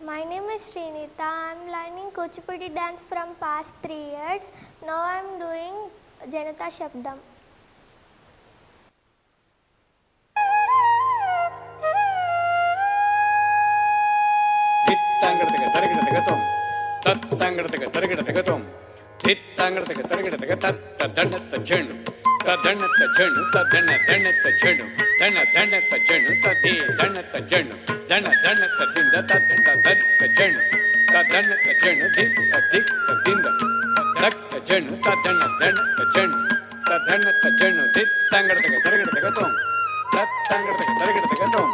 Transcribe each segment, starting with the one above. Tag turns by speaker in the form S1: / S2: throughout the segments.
S1: My name is Srinita. I am learning Kuchipudi dance from past 3 years. Now I am doing Janata Shabdam.
S2: Dittangadataga tarigadatom, tattangadataga tarigadatom, dittangadataga tarigadaga tattadannata chenu, tadannata chenu, tadannata chenu, dannata chenu, tadannata chenu, dannata tinda tadannata chenu, tadannata chenu, dikka tinda, dakka chenu, tadannata chenu, tadannata chenu, dittangadataga tarigadatom, tattangadataga tarigadatom,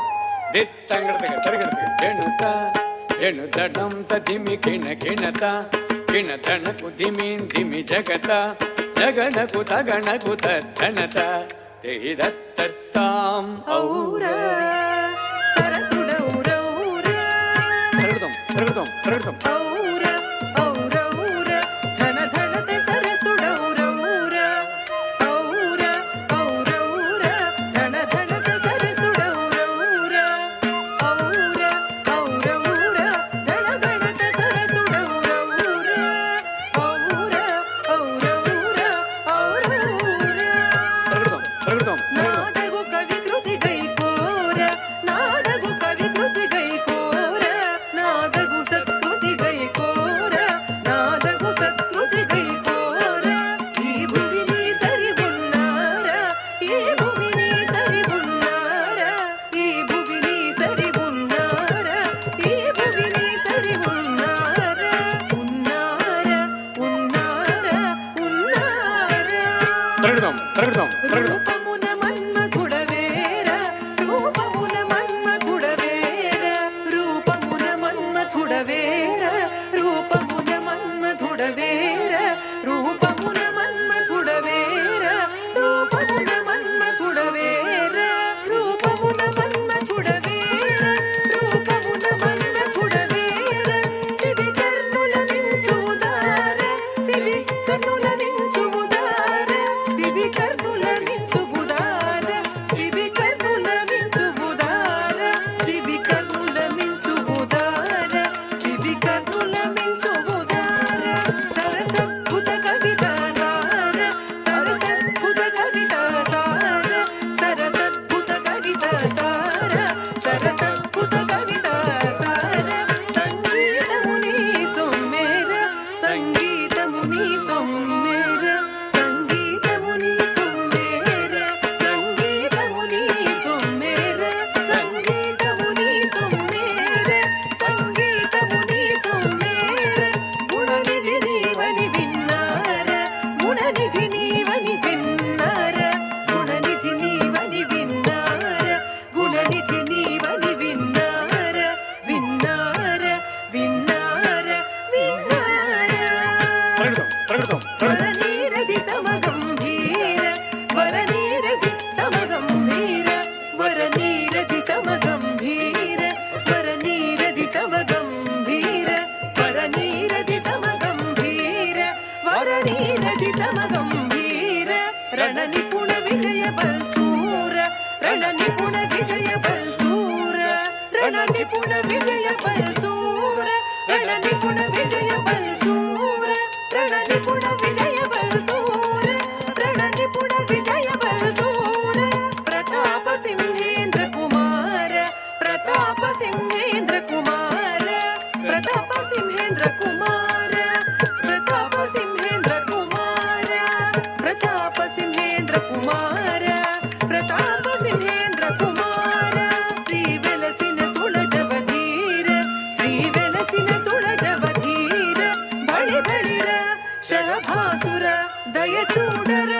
S2: dittangadataga tarigadaga chenu ta. ಜನು ದಡಂ ತದಿಮಿ ಕಿಣ ಕಿಣತ ಕಿಣತಣಕು ದಿಮಿನ್ ದಿಮಿ ಜಗತ ಜಗಣಕು ತಗಣಕು ತತ್ತಣತ ತೆಹಿದತ್ತಾಂ ಔರ
S3: ಸರಸುಡೌರೌರ
S2: ತರಗದಂ ತರಗದಂ ತರಗದಂ
S3: ಔರ ಔರೌರ ಧನ ಧನತೆ ಸರಸುಡೌರೌರ ಔರ ಔರೌರ ಧನ ಧನತೆ ಸರಸುಡೌರೌರ ಔರ ಔರೌರ ಧನ ಧನತೆ ಸರಸುಡೌರೌರ ಔರ ಔರೌರ ಔರೌರ
S2: ತರಗದಂ ತರಗದಂ
S3: ನಾದಗು ಕವಿ ಕೃತಿ ಗೈಕೋರ ನಾದಗು ಕವಿ ಕೃತಿ ಗೈಕೋರ ನಾದಗು ಸತ್ಕೃತಿ ಗೈಕೋರ ನಾದಗು ಸತ್ಕೃತಿ ಗೈಕೋರ ಈ ಭುವಿನಿ ಸರಿ ಬುನ್ನಾರ ಈ ಭುವಿನಿ ಸರಿ ಬುನ್ನಾರ ಈ ಭುವಿನಿ ಸರಿ ಬುನ್ನಾರ ಈ ಭುವಿನಿ ಸರಿ ಬುನ್ನಾರ ಉನ್ನಾರ ಉನ್ನಾರ ಉನ್ನಾರ
S2: ತರಗದಂ ತರಗದಂ ತರಗದಂ
S3: రూపమున మన్మథుడవేర రూపమున మన్మథుడవేర రూపమున మన్మథుడవేర రూపమున మన్మథుడవేర రూపమున మన్మథుడవేర రూపమున మన్మథుడవేర రూపమున మన్మథుడవేర రూపమున మన్మథుడవేర శివి కర్ణుల మించుదార శివి కర్ణుల మించుదార శివి కర్ణుల మించుబుదార శివి కర్ణుల మించుబుదార శివి కర్ణుల మించుబుదార శివి కర్ణుల మించుబుదార సరసద్భుత కవితా సార సరసద్భుత కవితా సార సరసద్భుత కవితా సార సరసద్భుత కవితా సార సంగీతముని సొమ్మెర సంగీతముని సొమ్మెర సంగీతముని సొమ్మెర సంగీతముని సొమ్మెర సంగీతముని సొమ్మెర సంగీతముని సొమ్మెర గుణనిధి నీవని విన్నార గుణనిధి నీవని విన్నార గుణనిధి నీవని విన్నార గుణనిధి నీవని విన్నార విన్నార విన్నార విన్నార
S2: తరగదం తరగదం తరగదం
S3: వరనీరది సమగంభీర వరనీరది సమగంభీర వరనీరది సమగంభీర వరనీరది సమగంభీర వరనీరది సమగంభీర వరనీరది సమగంభీర రణ నిపుణ విజయ బల్సూర రణ నిపుణ విజయ బల్సూర రణ నిపుణ విజయ బల్సూర రణ నిపుణ విజయ బల్సూర రణ నిపుణ విజయ బల్సూర రణ నిపుణ విజయ బల్సూర ప్రతాప సింహేంద్ర కుమార ప్రతాప సింహేంద్ర కుమార ప్రతాప సింహేంద్ర కుమార ప్రతాప సింహేంద్ర కుమార ప్రతాప సింహేంద్ర కుమార ప్రతాప సింహేంద్ర కుమార శ్రీ వెలసిన తుళజవధీర శ్రీ వెలసిన తుళజవధీర బళి బళిర శరభాసుర దయ చూడర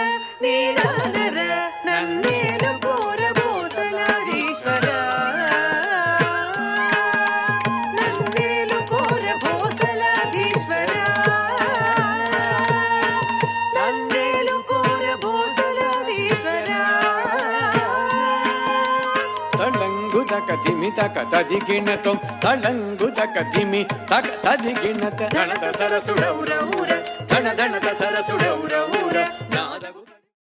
S3: నీరానర నన్నేలు కోర భోసలాదీశ్వర నన్నేలు కోర భోసలాదీశ్వర నన్నేలు కోర భోసలాదీశ్వర
S2: తళంగు తక ధిమి తక తదిగిణతం తళంగు తక ధిమి తక తదిగిణత ధనత సరసుడౌరౌర ధన ధనత సరసుడౌరౌర నాదగు